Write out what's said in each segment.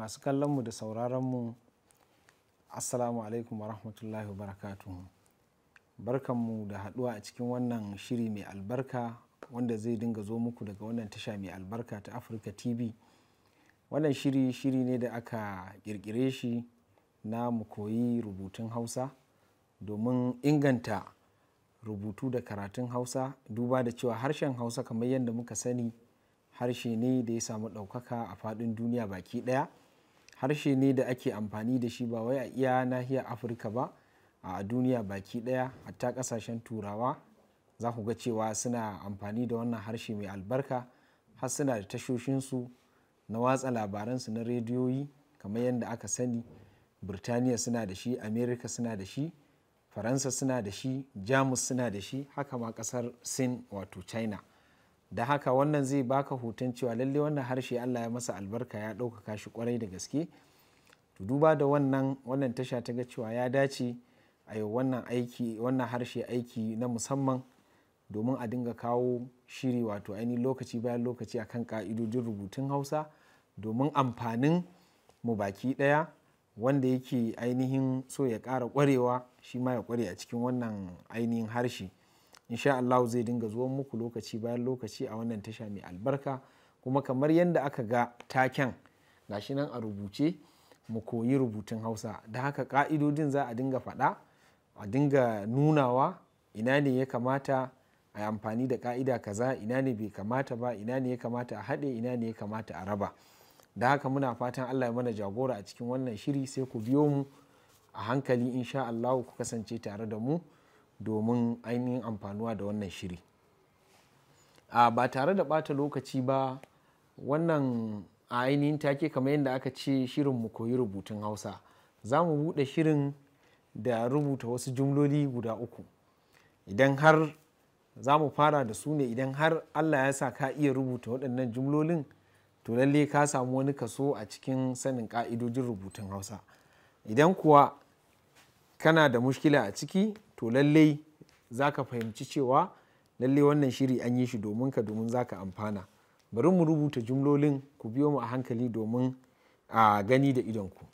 masu kallonmu da sauraronmu, assalamu alaikum wa rahmatullahi wa barakatuhu. Barkanmu da haɗuwa a cikin wannan shiri mai albarka wanda zai dinga zo muku daga wannan tasha mai albarka ta Africa TV. Wannan shiri ne da aka ƙirƙire shi na mu koyi rubutun Hausa domin inganta rubutu da karatun Hausa, duba da cewa harshen Hausa kamar yadda muka sani harshe ne da ya samu ɗaukaka a faɗin duniya baki ɗaya. Harshe ne da ake amfani da shi ba wai a iya nahiyar Afirka ba, a duniya baki ɗaya, hatta ƙasashen turawa za ku ga cewa suna amfani da wannan harshe mai albarka, har suna da tashoshinsu na watsa labaransu na rediyoyi kamar yadda aka sani. Birtaniya suna da shi, Amerika suna da shi, Faransa suna da shi, Jamus suna da shi, haka ma ƙasar Sin wato China. Da haka wannan zai baka hoton cewa lalle wannan harshe Allah ya masa albarka, ya ɗaukaka shi kwarai da gaske. To duba da wannan tasha ta ga cewa ya dace a yi wannan harshe aiki na musamman domin a dinga kawo shiri wato ainihin lokaci bayan lokaci akan ka'idojin rubutun Hausa domin amfanin mu baki ɗaya. Wanda yake ainihin so ya ƙara ƙwarewa shi ma ya ƙware a cikin wannan ainihin harshe. Insha Allah zai dinga zuwan muku lokaci bayan lokaci a wannan tasha mai albarka, kuma kamar yadda aka ga taken gashi nan a rubuce, mu koyi rubutun Hausa. Da haka ƙa'idodin za a dinga faɗa, a dinga nunawa ina ne ya kamata a yi amfani da ƙa'ida kaza, ina ne bai kamata ba, ina ne ya kamata a haɗe, ina ne ya kamata a raba. Da haka muna fatan Allah ya mana jagora a cikin wannan shiri, sai ku biyo mu a hankali insha Allah ku kasance tare da mu domin ainihin amfanuwa da wannan shiri. Ba tare da ɓata lokaci ba, wannan ainihin take kamar yadda aka ce shirin mu koyi rubutun Hausa, za mu buɗe shirin da rubuta wasu jumloli guda uku. Idan har za mu fara da su ne, idan har Allah ya sa ka iya rubuta waɗannan jumlolin, to lalle ka samu wani kaso a cikin sanin ƙa'idojin rubutun Hausa. Idan kuwa kana da mushkila a ciki, to lalle za ka fahimci cewa lalle wannan shiri an yi shi domin za ka amfana. Bari mu rubuta jumlolin, ku biyo mu a hankali domin a gani da idonku.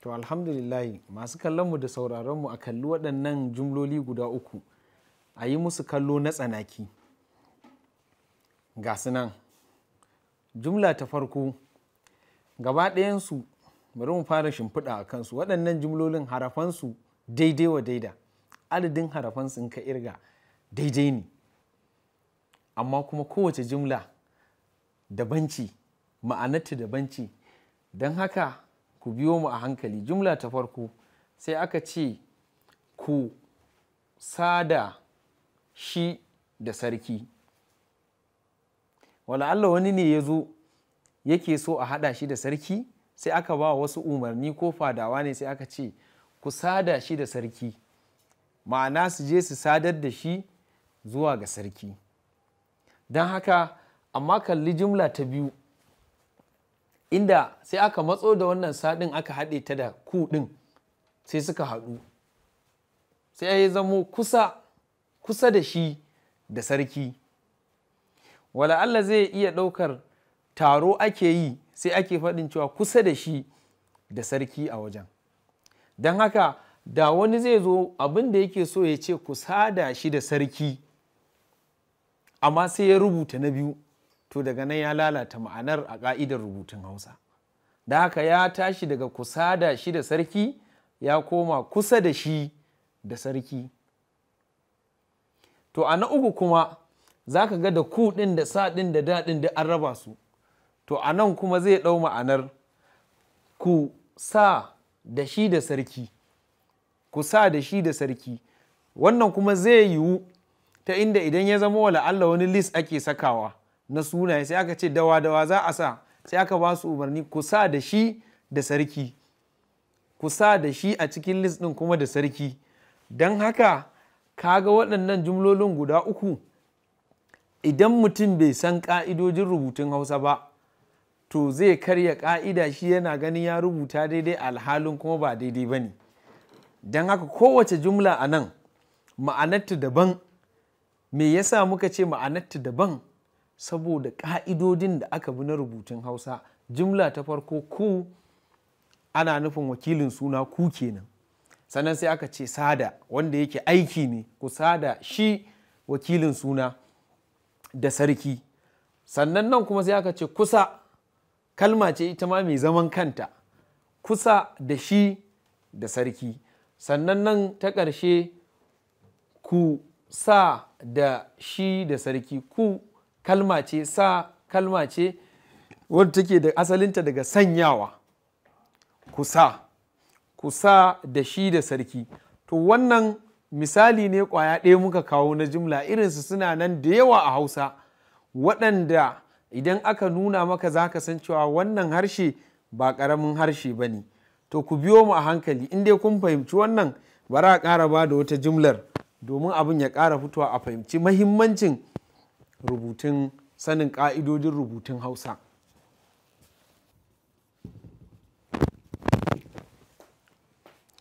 To alhamdulillahi, masu kallonmu da sauraronmu, a kalli waɗannan jumloli guda uku, a yi musu kallo na tsanaki. Ga su nan. Jumla ta farko, gaba ɗayansu bari mu fara shimfiɗa a kansu. Waɗannan jumlolin harafansu daidai wa daida, adadin harafansu in ka irga daidai ne, amma kuma kowace jumla daban ce, ma'anarta daban ce. Don haka ku biyo mu a hankali. Jumla ta farko sai aka ce ku sada shi da sarki. Wala Allah wani ne ya zo yake so a haɗa shi da sarki, sai aka ba wasu umarni ko fadawa ne, sai aka ce ku sada shi da sarki, ma'ana su je su sadar da shi zuwa ga sarki. Don haka amma kalli jumla ta biyu, inda sai aka matso da wannan sadin aka haɗe ta da ku ɗin, sai suka haɗu, sai ya zamo kusa da shi da sarki. Wala Allah zai iya ɗaukar taro ake yi, sai ake faɗin cewa kusa da shi da sarki a wajen. Don haka da wani zai zo abin da yake so ya ce ku sada shi da sarki amma sai ya rubuta na biyu, to daga nan ya lalata ma'anar a ƙa'idar rubutun Hausa. Da haka ya tashi daga ku sada shi da sarki ya koma kusa da shi da sarki. To a na uku kuma za ka ga da ku ɗin da sa ɗin da da ɗin da an raba su. To a nan kuma zai ɗau ma'anar ku sa da shi da sarki. Ku sa da shi da sarki. Wannan kuma zai yiwu ta inda idan ya zama wala Allah wani list ake sakawa na sunaye sai aka ce dawa za a sa, sai aka ba su umarni ku sa da shi da sarki. Ku sa da shi a cikin list ɗin kuma da sarki. Don haka kaga waɗannan jumlolin guda uku idan mutum bai san ƙa'idojin rubutun Hausa ba to zai karya ƙa'ida, shi yana ganin ya rubuta daidai alhalin kuma ba daidai ba ne. Don haka kowace jumla a nan ma'anarta daban. Me yasa muka ce ma'anarta daban? Saboda ƙa'idodin da aka bi na rubutun Hausa. Jumla ta farko ku ana nufin wakilin suna ku kenan. Sannan sai aka ce sada wanda yake aiki ne, ku sada shi wakilin suna da sarki. Sannan nan kuma sai aka ce kusa, kalma ce ita ma mai zaman kanta, kusa da shi da sarki. Sannan nan ta ƙarshe ku sa da shi da sarki. Ku kalma ce, sa kalma ce wadda take da asalinta daga sanyawa. Kusa da shi da sarki. To wannan misali ne ƙwaya ɗaya muka kawo na jumla, irinsu suna nan da yawa a Hausa waɗanda idan aka nuna maka za ka san cewa wannan harshe ba ƙaramin harshe ba ne. To ku biyo mu a hankali, in dai kun fahimci wannan bari a ƙara ba da wata jumlar domin abin ya ƙara fitowa a fahimci mahimmancin rubutun, sanin ƙa'idodin rubutun Hausa.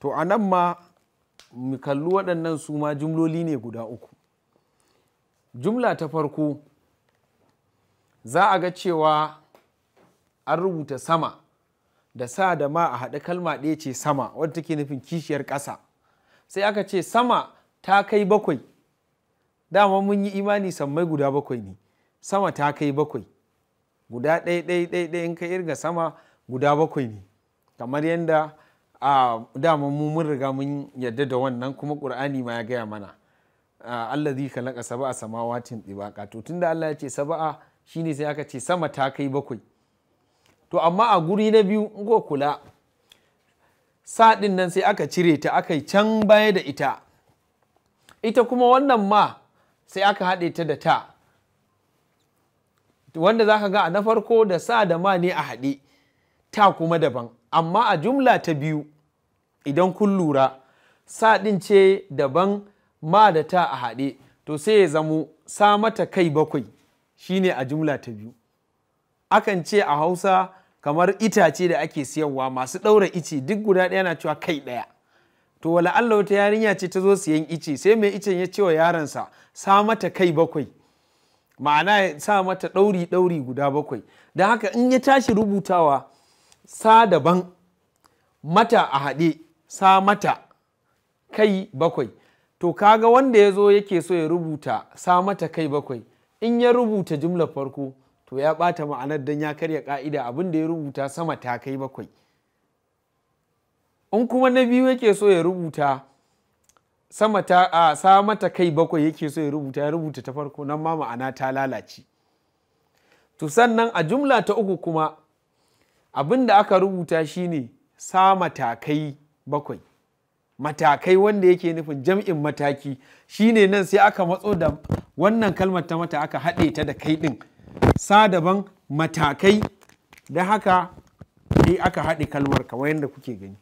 To a nan ma mu kalli waɗannan su ma jumloli ne guda uku. Jumla ta farko za a ga cewa an rubuta sama da sa da ma a haɗe kalma ɗaya ce sama wadda take nufin kishiyar ƙasa. Sai aka ce sama ta kai 7. Dama mun yi imani sammai guda 7 ne. Sama ta kai 7. Guda ɗaya in ka irga sama guda 7 ne. Kamar yadda dama mun riga mun yadda da wannan kuma ƙur'ani ma ya gaya mana. Allazi khalaqa sab'a samawatin tibaqa. To tunda Allah ya ce sab'a shine sai aka ce sama ta kai 7. To amma a guri na biyu in ko kula sa ɗin nan sai aka cire ta aka yi can baya da ita. Ita kuma wannan ma sai aka haɗe ta da ta. Wanda za ka ga a na farko da sa da ma ne a haɗe, ta kuma daban. Amma a jumla ta biyu idan kun lura sa ɗin ce daban ma da ta a haɗe, to sai ya zamo sa mata kai 7 shine a jumla ta biyu. Akan ce a Hausa kamar itace da ake siyarwa masu ɗaura ice duk guda ɗaya na cewa kai ɗaya. To wala Allah wata yarinya ce ta zo siyan ice sai mai icen ya ce wa yaronsa sa mata kai 7, ma'ana ya sa mata ɗauri guda 7. Don haka in ya tashi rubutawa sa daban mata a haɗe, sa mata kai 7. To kaga wanda ya zo yake so ya rubuta sa mata kai 7 in ya rubuta jumlar farko to ya ɓata ma'anar don ya karya ƙa'ida, abin da ya rubuta sama ta kai 7. In kuma na biyu yake so ya rubuta sa mata kai 7 yake so ya rubuta ta farko, nan ma ma'ana ta lalace. To sannan a jumla ta uku kuma abin da aka rubuta shine sa matakai 7. Matakai wanda yake nufin jam'in mataki shine nan sai aka matso da wannan kalmar ta mata aka haɗe ta da kai ɗin. Sa daban matakai, da haka sai aka haɗe kalmar kamar yadda kuke gani.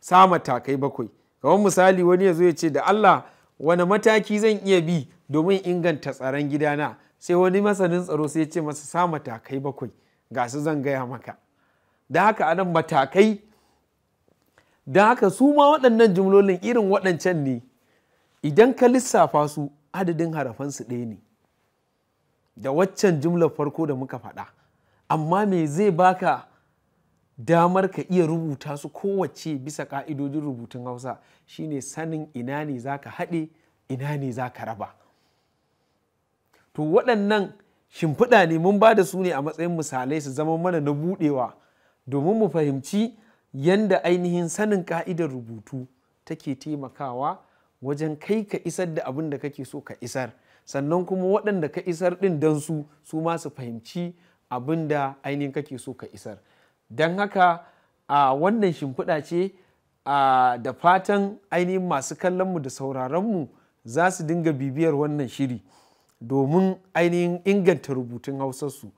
Sa matakai 7. Kamar misali wani ya zo ya ce da Allah wani mataki zan iya bi domin inganta tsaron gidana, sai wani masanin tsaro sai ya ce masa sa matakai 7 ga su zan gaya maka. Da haka anan matakai, da haka su ma waɗannan jumlolin irin waɗancan ne idan ka lissafa su adadin harafansu ɗaya ne da waccan jumlar farko da muka faɗa. Amma me zai baka damar ka iya rubuta su kowace bisa ƙa'idojin rubutun Hausa shine sanin ina ne za ka haɗe, ina ne za ka raba. To waɗannan shimfiɗa ne mun ba da su ne a matsayin misalai su zama mana na buɗewa domin mu fahimci yanda ainihin sanin ƙa'idar rubutu take taimakawa wajen kai ka isar da abin da kake so ka isar, sannan kuma waɗanda ka isar ɗin don su ma su fahimci abin da ainihin kake so ka isar. Don haka a wannan shimfiɗa ce da fatan ainihin masu kallonmu da sauraronmu za su dinga bibiyar wannan shiri domin ainihin inganta rubutun Hausarsu.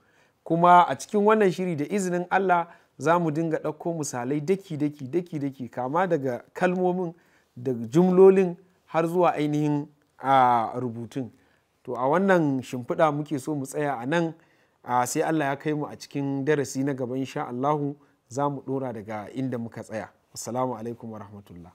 Kuma a cikin wannan shiri da izinin Allah za mu dinga ɗauko misalai daki-daki kama daga kalmomin da jumlolin har zuwa ainihin rubutun. To a wannan shimfiɗa muke so mu tsaya a nan, sai Allah ya kai mu a cikin darasi na gaba insha Allahu za mu ɗora daga inda muka tsaya. Assalamu alaikum wa rahmatullah.